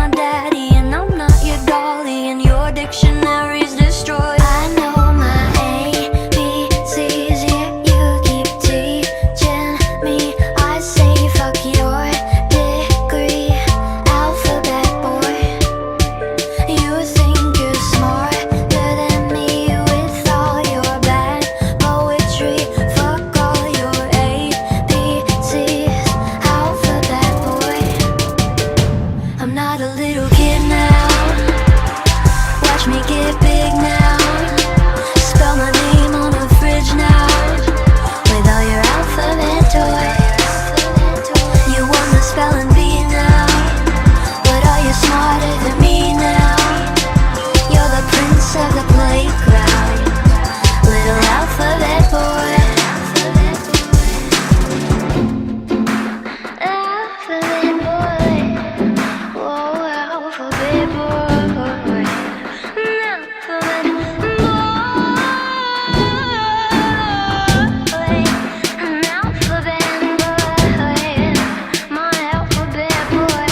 my daddy, and I'm not your dolly, and your dictionary's destroyed. I know my ABCs, yeah, you keep teaching me. I say fuck your degree, alphabet boy. You think you're smarter than me with all your bad poetry. Fuck all your ABCs, alphabet boy. I'm not a little kid now. Watch me get big now. Spell my name on the fridge now with all your alphabet toys. You won the spelling bee now, but are you smarter than me now? You're the prince of the playground, little alphabet boy. Alphabet boy, whoa, alphabet boy. Alphabet boy, alphabet boy, my alphabet boy.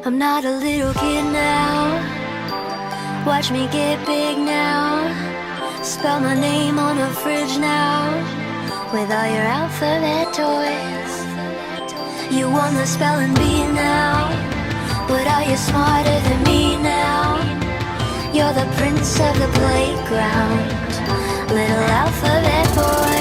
I'm not a little kid now. Watch me get big now. Spell my name on the fridge now with all your alphabet toys. You won the spelling bee now, but are you smarter than me now? You're the prince of the playground, little alphabet boy.